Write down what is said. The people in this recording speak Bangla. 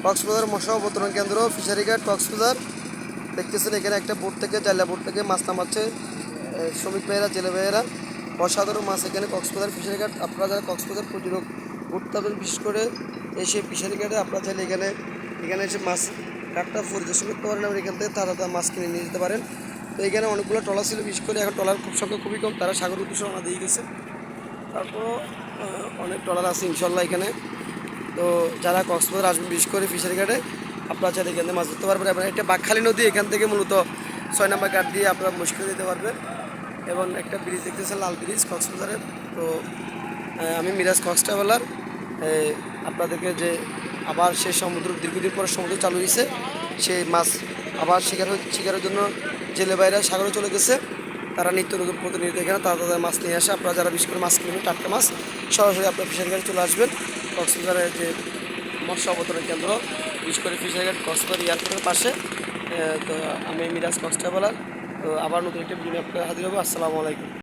কক্সবাজার মৎস্য অবতরণ কেন্দ্র ফিশারি ঘাট কক্সবাজার। দেখতেছেন এখানে একটা বোট থেকে জাইলা বোট থেকে মাছ নামাচ্ছে শ্রমিক ভাইয়েরা জেলে ভাইয়েরা। অসাধারণ মাছ এখানে কক্সবাজার ফিশারি ঘাট। আপনারা যারা কক্সবাজার পর্যটক ঘুরতে যাবেন বিশেষ করে এসে ফিশারি ঘাটে আপনারা চাইলে এখানে এসে মাছ ঘাটটা পরিদর্শন করতে পারেন এবং এখান থেকে তারা মাছ কিনে নিয়ে যেতে পারেন। তো এখানে অনেকগুলো ট্রলার ছিল, বিশেষ করে এখন ট্রলার সংখ্যা খুবই কম, তারা সাগর উদ্দেশ্যে রওনা দিয়ে গেছে। তারপরও অনেক ট্রলার আছে ইনশাল্লাহ এখানে। তো যারা কক্সবাজার আসবেন বিশেষ করে ফিশারি ঘাটে আপনারা চাইলে এখানে মাছ ধরতে পারবেন। এবং একটা বাকখালী নদী, এখান থেকে মূলত 6 নম্বর ঘাট দিয়ে আপনারা মুশকিল দিতে পারবেন। এবং একটা ব্রিজ দেখতেছেন, লাল ব্রিজ কক্সবাজারে। তো আমি মিরাজ কক্স ট্রাভেলার আপনাদেরকে যে আবার সেই সমুদ্র দীর্ঘদিন পরে সমুদ্র চালু হয়েছে, সেই মাছ আবার শিকারের জন্য জেলে বাইরে সাগরে চলে গেছে। তারা নিত্য নতুন প্রতিনিয়ত এখানে তাদের মাছ নিয়ে আসে। আপনারা যারা বিশেষ করে মাছ কিনবেন টাটকা মাছ সরাসরি আপনার ফিশারি ঘাটে চলে আসবেন। কক্সবাজারের যে মৎস্য অবতরণ কেন্দ্র বিশেষ করে ফিশারি ঘাট কক্সবাজার এয়ারপোর্টের পাশে। তো আমি মিরাজ কক্স ট্রাভেলার। তো আবার নতুন একটা ভিডিও আপনাদের হাজির হবো। আসসালামু আলাইকুম।